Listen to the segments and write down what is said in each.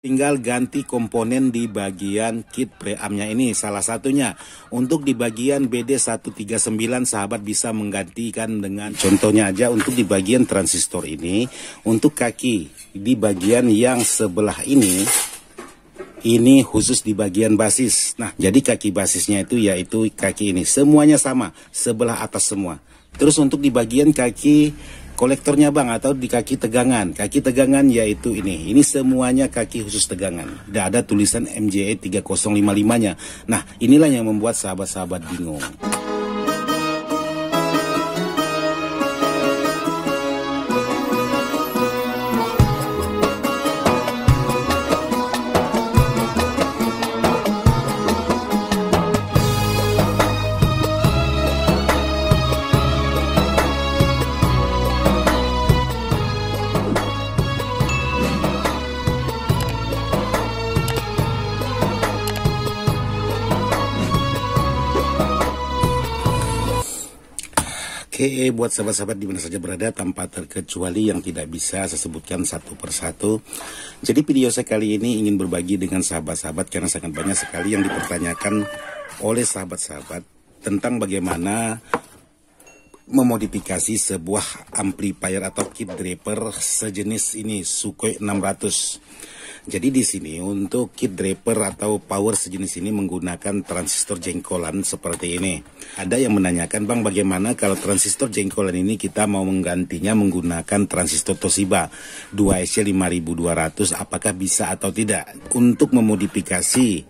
Tinggal ganti komponen di bagian kit preampnya ini salah satunya. Untuk di bagian BD139 sahabat bisa menggantikan dengan contohnya aja untuk di bagian transistor ini. Untuk kaki di bagian yang sebelah ini khusus di bagian basis. Nah, jadi kaki basisnya itu yaitu kaki ini. Semuanya sama, sebelah atas semua. Terus untuk di bagian kaki kolektornya bang, atau di kaki tegangan. Kaki tegangan yaitu ini. Ini semuanya kaki khusus tegangan. Tidak ada tulisan MJE 3055-nya. Nah, inilah yang membuat sahabat-sahabat bingung. Oke, buat sahabat-sahabat di mana saja berada tanpa terkecuali yang tidak bisa saya sebutkan satu persatu. Jadi video saya kali ini ingin berbagi dengan sahabat-sahabat karena sangat banyak sekali yang dipertanyakan oleh sahabat-sahabat tentang bagaimana memodifikasi sebuah amplifier atau kit draper sejenis ini Sukhoi 600. Jadi di sini untuk kit draper atau power sejenis ini menggunakan transistor jengkolan seperti ini. Ada yang menanyakan, bang, bagaimana kalau transistor jengkolan ini kita mau menggantinya menggunakan transistor Toshiba 2SC5200, apakah bisa atau tidak? Untuk memodifikasi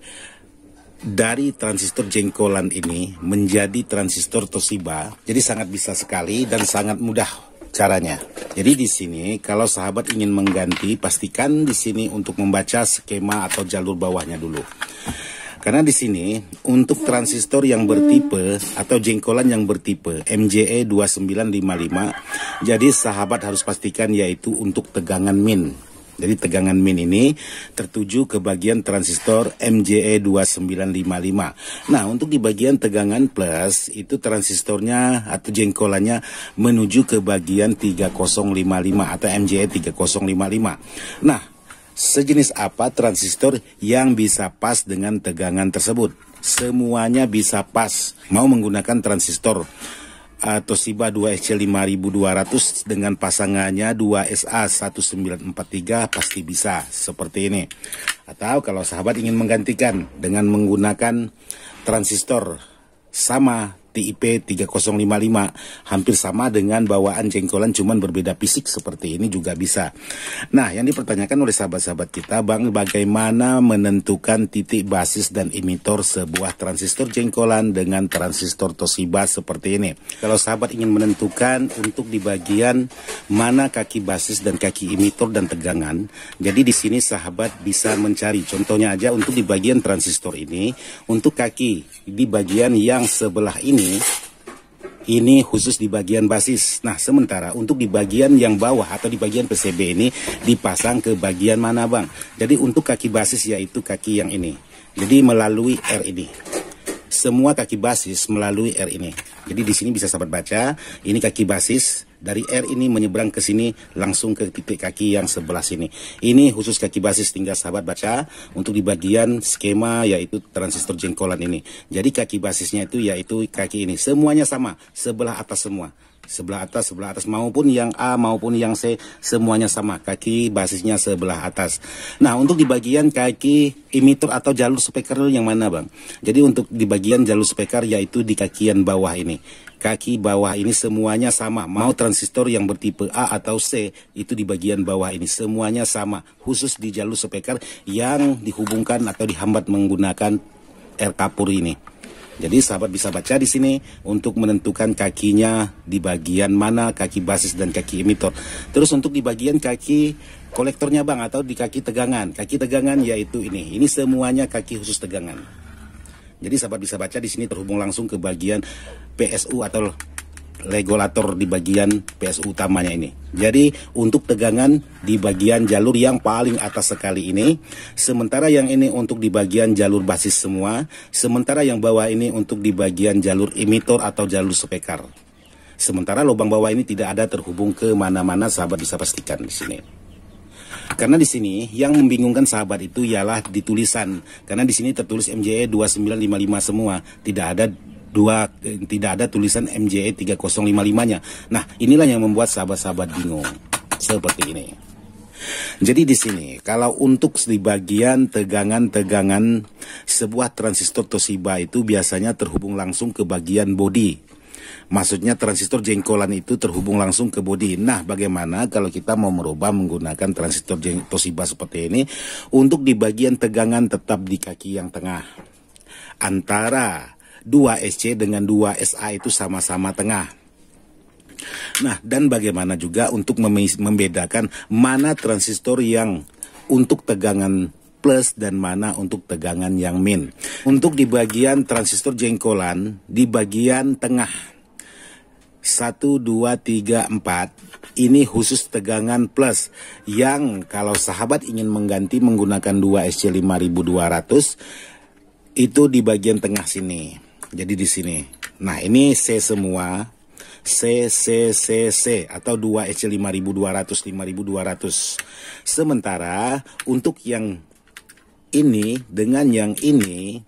dari transistor jengkolan ini menjadi transistor Toshiba, jadi sangat bisa sekali dan sangat mudah caranya. Jadi di sini kalau sahabat ingin mengganti, pastikan di sini untuk membaca skema atau jalur bawahnya dulu. Karena di sini untuk transistor yang bertipe atau jengkolan yang bertipe MJE 2955, jadi sahabat harus pastikan yaitu untuk tegangan min. Jadi tegangan min ini tertuju ke bagian transistor MJE 2955. Nah, untuk di bagian tegangan plus itu transistornya atau jengkolannya menuju ke bagian 3055 atau MJE 3055. Nah, sejenis apa transistor yang bisa pas dengan tegangan tersebut? Semuanya bisa pas. Mau menggunakan transistor Toshiba 2SC5200 dengan pasangannya 2SA1943 pasti bisa seperti ini. Atau kalau sahabat ingin menggantikan dengan menggunakan transistor sama TIP 3055, hampir sama dengan bawaan jengkolan cuman berbeda fisik seperti ini juga bisa. Nah, yang dipertanyakan oleh sahabat-sahabat kita, bang, bagaimana menentukan titik basis dan emitor sebuah transistor jengkolan dengan transistor Toshiba seperti ini? Kalau sahabat ingin menentukan untuk di bagian mana kaki basis dan kaki emitor dan tegangan, jadi di sini sahabat bisa mencari. Contohnya aja untuk di bagian transistor ini, untuk kaki di bagian yang sebelah ini khusus di bagian basis. Nah, sementara untuk di bagian yang bawah atau di bagian PCB ini dipasang ke bagian mana, bang? Jadi untuk kaki basis yaitu kaki yang ini. Jadi melalui R ini. Semua kaki basis melalui R ini. Jadi di sini bisa sahabat baca, ini kaki basis. Dari R ini menyeberang ke sini langsung ke titik kaki yang sebelah sini. Ini khusus kaki basis, tinggal sahabat baca untuk di bagian skema yaitu transistor jengkolan ini. Jadi kaki basisnya itu yaitu kaki ini. Semuanya sama, sebelah atas semua. Sebelah atas maupun yang A maupun yang C semuanya sama, kaki basisnya sebelah atas. Nah, untuk di bagian kaki emitor atau jalur speaker yang mana, bang? Jadi untuk di bagian jalur speaker yaitu di kakian bawah ini. Kaki bawah ini semuanya sama, mau transistor yang bertipe A atau C itu di bagian bawah ini semuanya sama, khusus di jalur speaker yang dihubungkan atau dihambat menggunakan R kapur ini. Jadi sahabat bisa baca di sini untuk menentukan kakinya di bagian mana, kaki basis dan kaki emitor. Terus untuk di bagian kaki kolektornya, bang, atau di kaki tegangan. Kaki tegangan yaitu ini. Ini semuanya kaki khusus tegangan. Jadi sahabat bisa baca di sini terhubung langsung ke bagian PSU atau regulator di bagian PSU utamanya ini. Jadi untuk tegangan di bagian jalur yang paling atas sekali ini, sementara yang ini untuk di bagian jalur basis semua, sementara yang bawah ini untuk di bagian jalur emitor atau jalur speaker. Sementara lubang bawah ini tidak ada terhubung ke mana-mana, sahabat bisa pastikan di sini. Karena di sini yang membingungkan sahabat itu ialah di tulisan. Karena di sini tertulis MJE 2955 semua, tidak ada tulisan MJE 3055-nya. Nah, inilah yang membuat sahabat-sahabat bingung. Seperti ini. Jadi di sini, kalau untuk di bagian tegangan-tegangan sebuah transistor Toshiba itu biasanya terhubung langsung ke bagian bodi. Maksudnya transistor jengkolan itu terhubung langsung ke bodi. Nah, bagaimana kalau kita mau merubah menggunakan transistor Toshiba seperti ini untuk di bagian tegangan tetap di kaki yang tengah. Antara 2SC dengan 2SA itu sama-sama tengah. Nah, dan bagaimana juga untuk membedakan mana transistor yang untuk tegangan plus dan mana untuk tegangan yang min. Untuk di bagian transistor jengkolan, di bagian tengah 1, 2, 3, 4 ini khusus tegangan plus, yang kalau sahabat ingin mengganti menggunakan 2SC 5200 itu di bagian tengah sini. Jadi di sini. Nah, ini C semua. C atau 2SC 5200. Sementara untuk yang ini dengan yang ini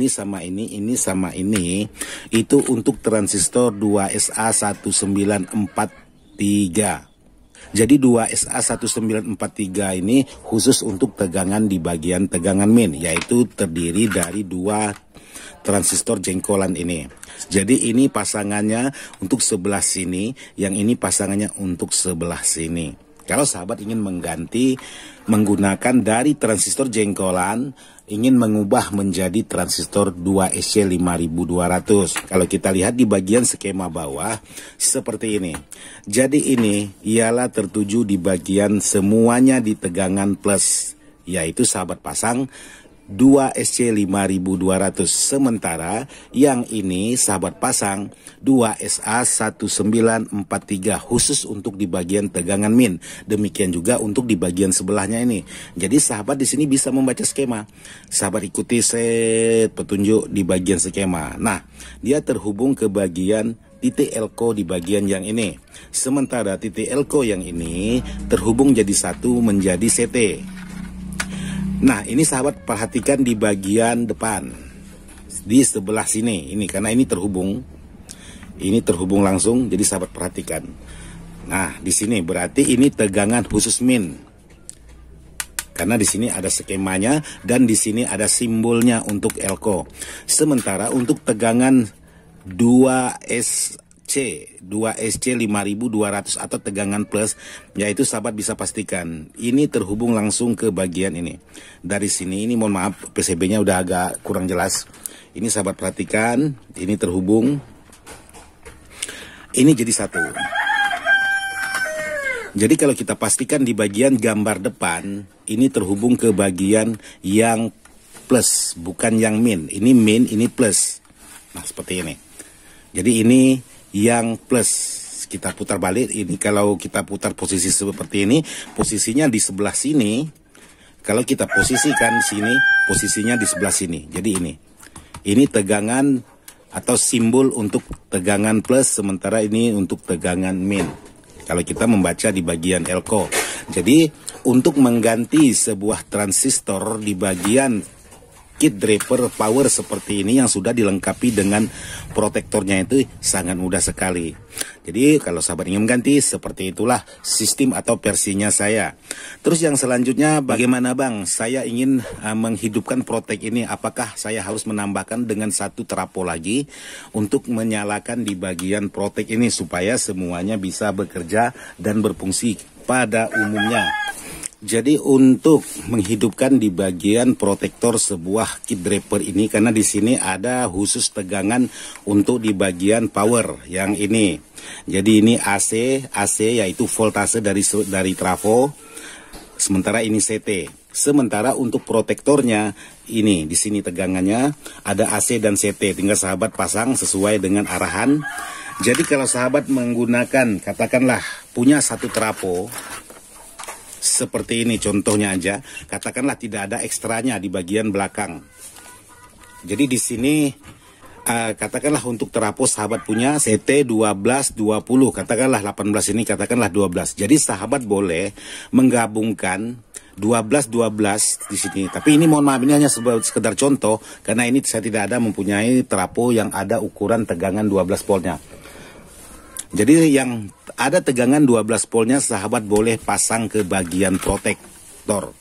sama ini sama ini itu untuk transistor 2SA 1943. Jadi 2SA 1943 ini khusus untuk tegangan di bagian tegangan min, yaitu terdiri dari 2 transistor jengkolan ini. Jadi ini pasangannya untuk sebelah sini, yang ini pasangannya untuk sebelah sini. Kalau sahabat ingin mengganti menggunakan dari transistor jengkolan, ingin mengubah menjadi transistor 2SC 5200. Kalau kita lihat di bagian skema bawah seperti ini. Jadi ini ialah tertuju di bagian semuanya di tegangan plus, yaitu sahabat pasang 2SC 5200. Sementara yang ini sahabat pasang 2SA 1943 khusus untuk di bagian tegangan min. Demikian juga untuk di bagian sebelahnya ini. Jadi sahabat di sini bisa membaca skema. Sahabat ikuti petunjuk di bagian skema. Nah, dia terhubung ke bagian titik elko di bagian yang ini. Sementara titik elko yang ini terhubung jadi satu menjadi CT. Nah, ini sahabat perhatikan di bagian depan, di sebelah sini, ini karena ini terhubung langsung, jadi sahabat perhatikan. Nah, di sini berarti ini tegangan khusus min, karena di sini ada skemanya dan di sini ada simbolnya untuk elko. Sementara untuk tegangan 2SC 5200 atau tegangan plus, yaitu sahabat bisa pastikan ini terhubung langsung ke bagian ini. Dari sini, ini mohon maaf PCB-nya udah agak kurang jelas. Ini sahabat perhatikan, ini terhubung. Ini jadi satu. Jadi kalau kita pastikan di bagian gambar depan, ini terhubung ke bagian yang plus, bukan yang min. Ini min, ini plus. Nah, seperti ini. Jadi ini yang plus, kita putar balik. Ini kalau kita putar posisi seperti ini, posisinya di sebelah sini. Kalau kita posisikan sini, posisinya di sebelah sini. Jadi ini tegangan atau simbol untuk tegangan plus, sementara ini untuk tegangan min. Kalau kita membaca di bagian elko. Jadi untuk mengganti sebuah transistor di bagian kit driver power seperti ini yang sudah dilengkapi dengan protektornya itu sangat mudah sekali. Jadi kalau sahabat ingin mengganti, seperti itulah sistem atau versinya saya. Terus yang selanjutnya, bagaimana Bang? Saya ingin menghidupkan protek ini. Apakah saya harus menambahkan dengan satu trapo lagi untuk menyalakan di bagian protek ini supaya semuanya bisa bekerja dan berfungsi pada umumnya? Jadi untuk menghidupkan di bagian protektor sebuah kit driver ini, karena di sini ada khusus tegangan untuk di bagian power yang ini. Jadi ini AC yaitu voltase dari trafo. Sementara ini CT. Sementara untuk protektornya ini di sini tegangannya ada AC dan CT. Tinggal sahabat pasang sesuai dengan arahan. Jadi kalau sahabat menggunakan, katakanlah punya satu trafo seperti ini contohnya aja, katakanlah tidak ada ekstranya di bagian belakang. Jadi di sini katakanlah untuk terapos sahabat punya CT 12, 20, katakanlah 18 ini, katakanlah 12. Jadi sahabat boleh menggabungkan 12 di sini. Tapi ini mohon maaf, ini hanya sekedar contoh karena ini saya tidak ada mempunyai terapo yang ada ukuran tegangan 12 voltnya. Jadi yang ada tegangan 12 voltnya sahabat boleh pasang ke bagian protektor.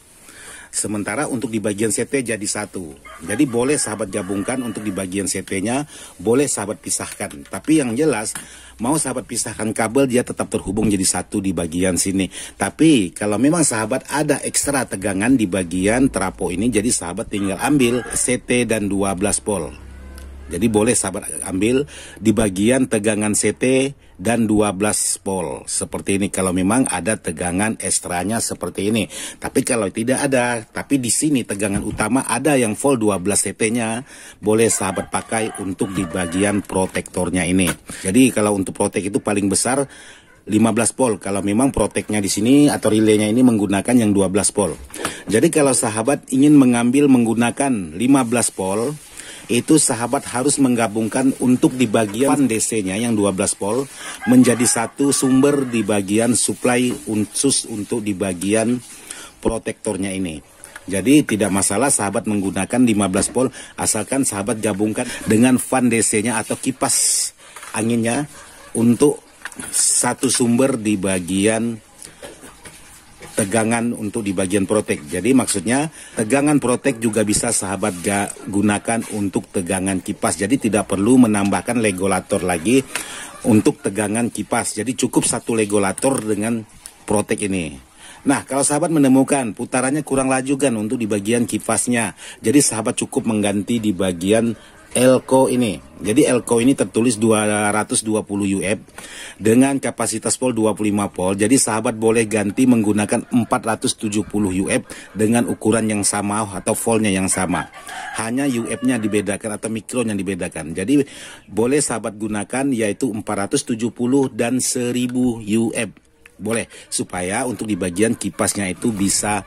Sementara untuk di bagian CT jadi satu. Jadi boleh sahabat gabungkan untuk di bagian CT-nya, boleh sahabat pisahkan. Tapi yang jelas, mau sahabat pisahkan kabel, dia tetap terhubung jadi satu di bagian sini. Tapi kalau memang sahabat ada ekstra tegangan di bagian terapo ini, jadi sahabat tinggal ambil CT dan 12 volt. Jadi boleh sahabat ambil di bagian tegangan CT dan 12 volt. Seperti ini kalau memang ada tegangan ekstranya seperti ini. Tapi kalau tidak ada, tapi di sini tegangan utama ada yang volt 12 CT-nya, boleh sahabat pakai untuk di bagian protektornya ini. Jadi kalau untuk protek itu paling besar 15 volt. Kalau memang proteknya di sini atau relaynya ini menggunakan yang 12 volt. Jadi kalau sahabat ingin mengambil menggunakan 15 volt, itu sahabat harus menggabungkan untuk di bagian DC-nya yang 12 volt menjadi satu sumber di bagian supply khusus untuk di bagian protektornya ini. Jadi tidak masalah sahabat menggunakan 15 volt asalkan sahabat gabungkan dengan fan DC-nya atau kipas anginnya untuk satu sumber di bagian tegangan untuk di bagian protek. Jadi maksudnya tegangan protek juga bisa sahabat gunakan untuk tegangan kipas. Jadi tidak perlu menambahkan regulator lagi untuk tegangan kipas. Jadi cukup satu regulator dengan protek ini. Nah, kalau sahabat menemukan putarannya kurang laju kan untuk di bagian kipasnya, jadi sahabat cukup mengganti di bagian elko ini. Jadi elko ini tertulis 220 UF dengan kapasitas volt 25 volt. Jadi sahabat boleh ganti menggunakan 470 UF dengan ukuran yang sama atau voltnya yang sama. Hanya UF-nya dibedakan atau mikronya dibedakan. Jadi boleh sahabat gunakan yaitu 470 dan 1000 UF. Boleh supaya untuk di bagian kipasnya itu bisa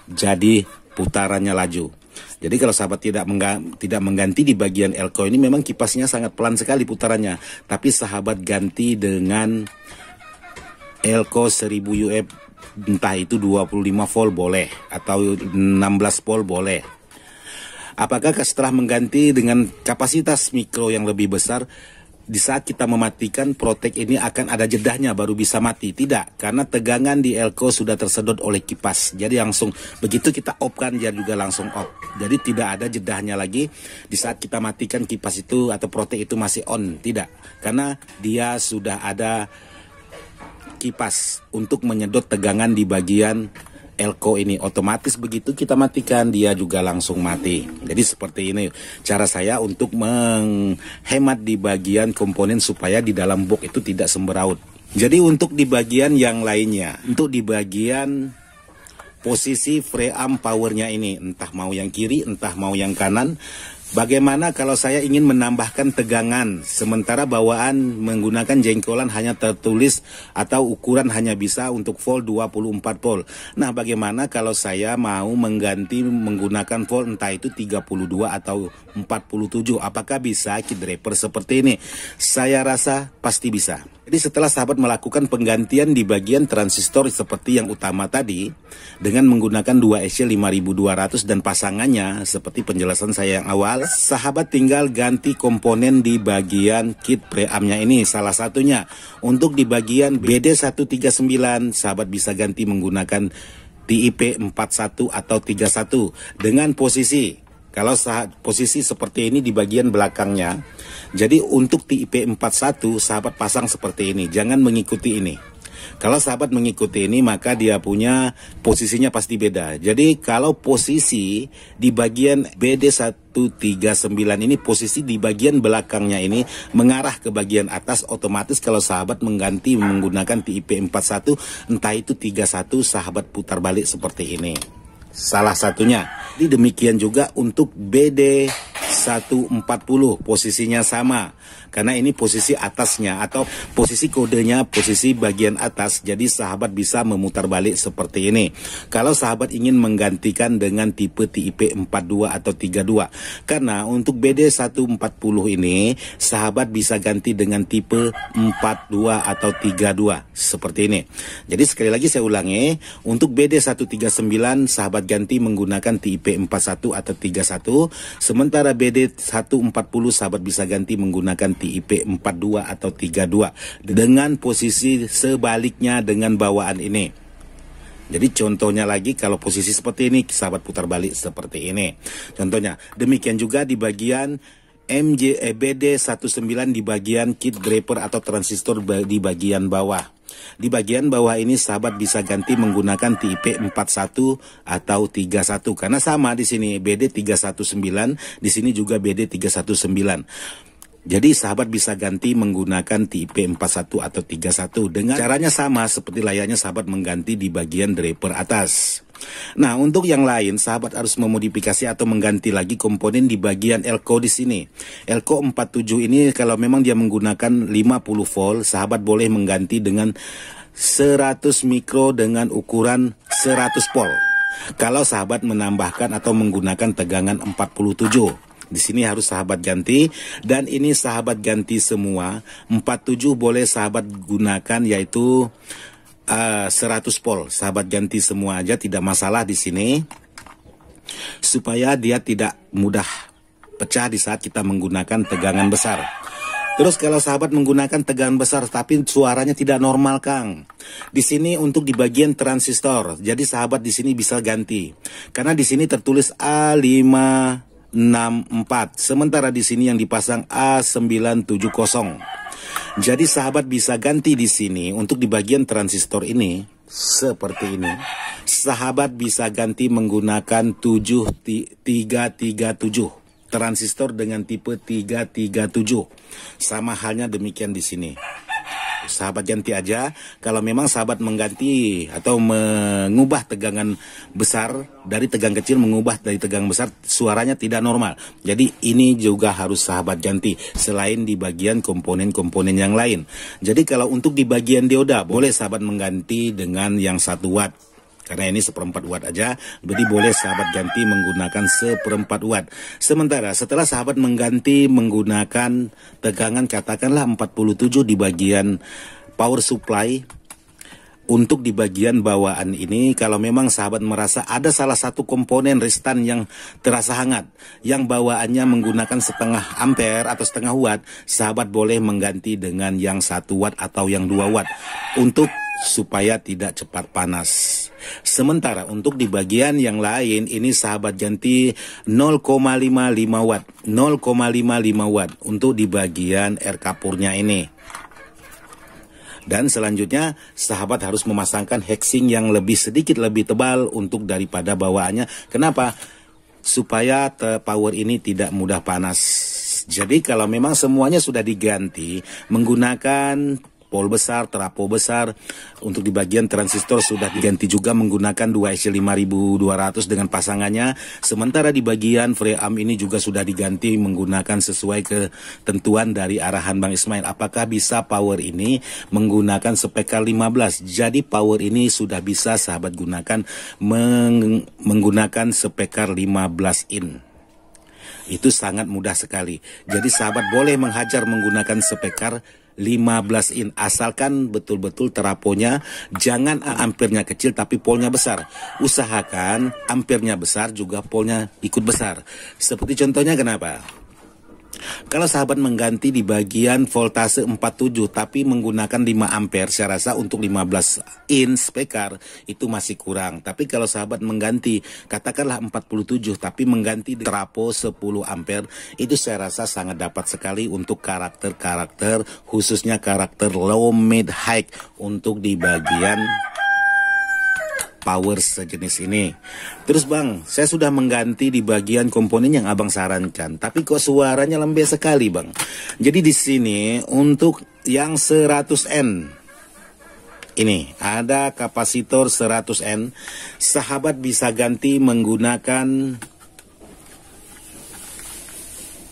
jadi putarannya laju. Jadi kalau sahabat tidak mengganti di bagian elko ini, memang kipasnya sangat pelan sekali putarannya. Tapi sahabat ganti dengan elko 1000 UF, entah itu 25 volt boleh atau 16 volt boleh. Apakah setelah mengganti dengan kapasitas mikro yang lebih besar, di saat kita mematikan protek ini akan ada jedahnya baru bisa mati? Tidak, karena tegangan di elko sudah tersedot oleh kipas. Jadi langsung begitu kita off kan dia juga langsung off. Jadi tidak ada jedahnya lagi di saat kita matikan kipas itu atau protek itu masih on. Tidak, karena dia sudah ada kipas untuk menyedot tegangan di bagian elko ini. Otomatis begitu kita matikan dia juga langsung mati. Jadi seperti ini cara saya untuk menghemat di bagian komponen supaya di dalam box itu tidak semberaut. Jadi untuk di bagian yang lainnya, untuk di bagian posisi preamp powernya ini, entah mau yang kiri entah mau yang kanan, bagaimana kalau saya ingin menambahkan tegangan sementara bawaan menggunakan jengkolan hanya tertulis atau ukuran hanya bisa untuk volt 24 volt. Nah, bagaimana kalau saya mau mengganti menggunakan volt entah itu 32 atau 47? Apakah bisa kit draper seperti ini? Saya rasa pasti bisa. Jadi setelah sahabat melakukan penggantian di bagian transistor seperti yang utama tadi dengan menggunakan 2SC 5200 dan pasangannya seperti penjelasan saya yang awal, sahabat tinggal ganti komponen di bagian kit preampnya ini. Salah satunya untuk di bagian BD139 sahabat bisa ganti menggunakan TIP 41 atau 31 dengan posisi, kalau posisi seperti ini di bagian belakangnya. Jadi untuk TIP 41 sahabat pasang seperti ini, jangan mengikuti ini. Kalau sahabat mengikuti ini maka dia punya posisinya pasti beda. Jadi kalau posisi di bagian BD139 ini, posisi di bagian belakangnya ini mengarah ke bagian atas, otomatis kalau sahabat mengganti menggunakan TIP 41 entah itu 31 sahabat putar balik seperti ini. Salah satunya. Jadi demikian juga untuk BD139 BD140, posisinya sama. Karena ini posisi atasnya atau posisi kodenya, posisi bagian atas. Jadi sahabat bisa memutar balik seperti ini. Kalau sahabat ingin menggantikan dengan tipe TIP 42 atau 32. Karena untuk BD140 ini sahabat bisa ganti dengan tipe 42 atau 32 seperti ini. Jadi sekali lagi saya ulangi, untuk BD139 sahabat ganti menggunakan TIP 41 atau 31. Sementara BD140 sahabat bisa ganti menggunakan TIP 42 atau 32 dengan posisi sebaliknya dengan bawaan ini. Jadi contohnya lagi, kalau posisi seperti ini sahabat putar balik seperti ini. Contohnya demikian juga di bagian BD19 di bagian kit draper atau transistor di bagian bawah. Di bagian bawah ini sahabat bisa ganti menggunakan TIP 41 atau 31 karena sama di sini BD319, di sini juga BD319. Jadi sahabat bisa ganti menggunakan TIP 41 atau 31 dengan caranya sama seperti layaknya sahabat mengganti di bagian draper atas. Nah, untuk yang lain sahabat harus memodifikasi atau mengganti lagi komponen di bagian elko di sini. Elko 47 ini kalau memang dia menggunakan 50 volt, sahabat boleh mengganti dengan 100 mikro dengan ukuran 100 volt. Kalau sahabat menambahkan atau menggunakan tegangan 47. Di sini harus sahabat ganti, dan ini sahabat ganti semua. 47 boleh sahabat gunakan yaitu 100 volt. Sahabat ganti semua aja, tidak masalah di sini. Supaya dia tidak mudah pecah di saat kita menggunakan tegangan besar. Terus kalau sahabat menggunakan tegangan besar tapi suaranya tidak normal, Kang. Di sini untuk di bagian transistor. Jadi sahabat di sini bisa ganti. Karena di sini tertulis A564, sementara di sini yang dipasang A970. Jadi sahabat bisa ganti di sini untuk di bagian transistor ini seperti ini. Sahabat bisa ganti menggunakan 337 transistor dengan tipe 337. Sama halnya demikian di sini. Sahabat ganti aja. Kalau memang sahabat mengganti atau mengubah tegangan besar dari tegangan kecil mengubah dari tegangan besar, suaranya tidak normal. Jadi ini juga harus sahabat ganti selain di bagian komponen-komponen yang lain. Jadi kalau untuk di bagian dioda boleh sahabat mengganti dengan yang 1 watt. Karena ini 1/4 watt aja, jadi boleh sahabat ganti menggunakan 1/4 watt. Sementara setelah sahabat mengganti menggunakan tegangan katakanlah 47 di bagian power supply, untuk di bagian bawaan ini kalau memang sahabat merasa ada salah satu komponen restan yang terasa hangat, yang bawaannya menggunakan 0,5 ampere atau 0,5 watt, sahabat boleh mengganti dengan yang 1 watt atau yang 2 watt untuk supaya tidak cepat panas. Sementara untuk di bagian yang lain ini sahabat ganti 0,55 watt 0,55 watt untuk di bagian air kapurnya ini. Dan selanjutnya sahabat harus memasangkan heatsink yang sedikit lebih tebal untuk daripada bawaannya. Kenapa? Supaya power ini tidak mudah panas. Jadi kalau memang semuanya sudah diganti menggunakan pol besar, trapo besar, untuk di bagian transistor sudah diganti juga menggunakan 2SC5200 dengan pasangannya. Sementara di bagian preamp ini juga sudah diganti menggunakan sesuai ketentuan dari arahan Bang Ismail. Apakah bisa power ini menggunakan spekar 15? Jadi power ini sudah bisa sahabat gunakan menggunakan spekar 15 in. Itu sangat mudah sekali. Jadi sahabat boleh menghajar menggunakan spekar 15 in asalkan betul-betul teraponya jangan ampernya kecil tapi polnya besar. Usahakan ampernya besar juga polnya ikut besar. Seperti contohnya kenapa? Kalau sahabat mengganti di bagian voltase 47 tapi menggunakan 5 ampere, saya rasa untuk 15 in spekar itu masih kurang. Tapi kalau sahabat mengganti katakanlah 47 tapi mengganti trapo 10 ampere, itu saya rasa sangat dapat sekali untuk karakter-karakter, khususnya karakter low, mid, high untuk di bagian power sejenis ini. Terus Bang, saya sudah mengganti di bagian komponen yang Abang sarankan, tapi kok suaranya lembek sekali Bang. Jadi di sini untuk yang 100N ini ada kapasitor 100N, sahabat bisa ganti menggunakan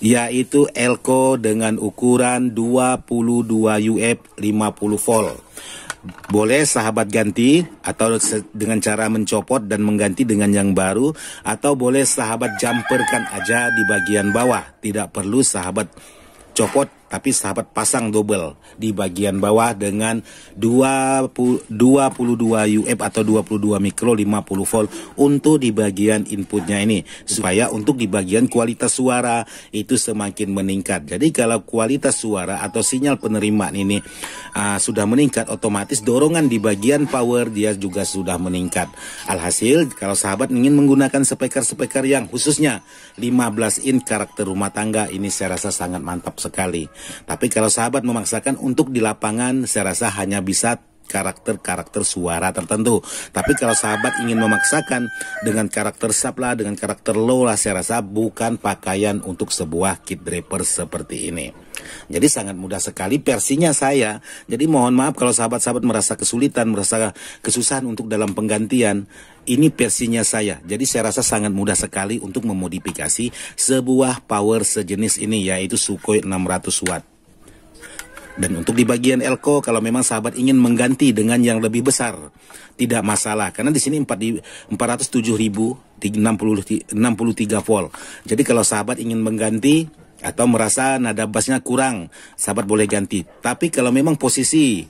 yaitu elko dengan ukuran 22 UF 50 volt. Boleh sahabat ganti atau dengan cara mencopot dan mengganti dengan yang baru, atau boleh sahabat jumperkan aja di bagian bawah. Tidak perlu sahabat copot, tapi sahabat pasang double di bagian bawah dengan 22 UF atau 22 mikro 50 volt untuk di bagian inputnya ini, supaya untuk di bagian kualitas suara itu semakin meningkat. Jadi kalau kualitas suara atau sinyal penerimaan ini sudah meningkat, otomatis dorongan di bagian power dia juga sudah meningkat. Alhasil kalau sahabat ingin menggunakan speaker-speaker yang khususnya 15 in karakter rumah tangga, ini saya rasa sangat mantap sekali. Tapi kalau sahabat memaksakan untuk di lapangan, saya rasa hanya bisa karakter-karakter suara tertentu. Tapi kalau sahabat ingin memaksakan dengan karakter sub lah, dengan karakter low lah, saya rasa bukan pakaian untuk sebuah kit draper seperti ini. Jadi sangat mudah sekali versinya saya. Jadi mohon maaf kalau sahabat-sahabat merasa kesulitan, merasa kesusahan untuk dalam penggantian. Ini versinya saya. Jadi saya rasa sangat mudah sekali untuk memodifikasi sebuah power sejenis ini, yaitu Sukhoi 600 watt. Dan untuk di bagian elko, kalau memang sahabat ingin mengganti dengan yang lebih besar, tidak masalah. Karena di sini 407.000 di 63 volt. Jadi kalau sahabat ingin mengganti atau merasa nada bassnya kurang, sahabat boleh ganti. Tapi kalau memang posisi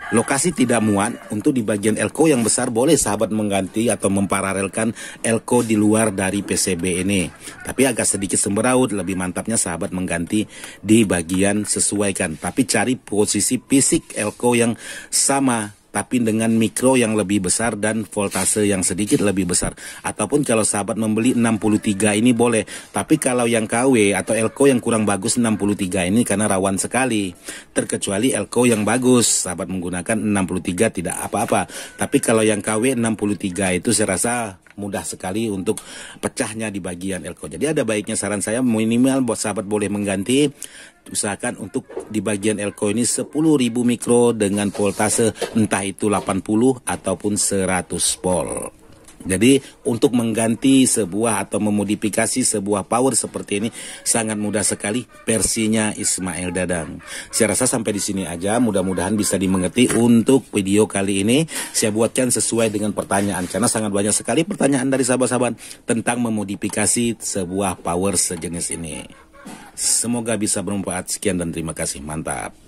lokasi tidak muat, untuk di bagian elko yang besar boleh sahabat mengganti atau memparalelkan elko di luar dari PCB ini. Tapi agak sedikit semeraut, lebih mantapnya sahabat mengganti di bagian sesuaikan. Tapi cari posisi fisik elko yang sama, tapi dengan mikro yang lebih besar dan voltase yang sedikit lebih besar. Ataupun kalau sahabat membeli 63 ini boleh. Tapi kalau yang KW atau elko yang kurang bagus 63 ini karena rawan sekali. Terkecuali elko yang bagus, sahabat menggunakan 63 tidak apa-apa. Tapi kalau yang KW 63 itu saya rasa mudah sekali untuk pecahnya di bagian elko. Jadi ada baiknya saran saya minimal buat sahabat boleh mengganti, usahakan untuk di bagian elko ini 10.000 mikro dengan voltase entah itu 80 ataupun 100 volt. Jadi untuk mengganti sebuah atau memodifikasi sebuah power seperti ini sangat mudah sekali versinya Ismail Dadang. Saya rasa sampai di sini aja, mudah-mudahan bisa dimengerti untuk video kali ini. Saya buatkan sesuai dengan pertanyaan karena sangat banyak sekali pertanyaan dari sahabat-sahabat tentang memodifikasi sebuah power sejenis ini. Semoga bisa bermanfaat. Sekian dan terima kasih. Mantap.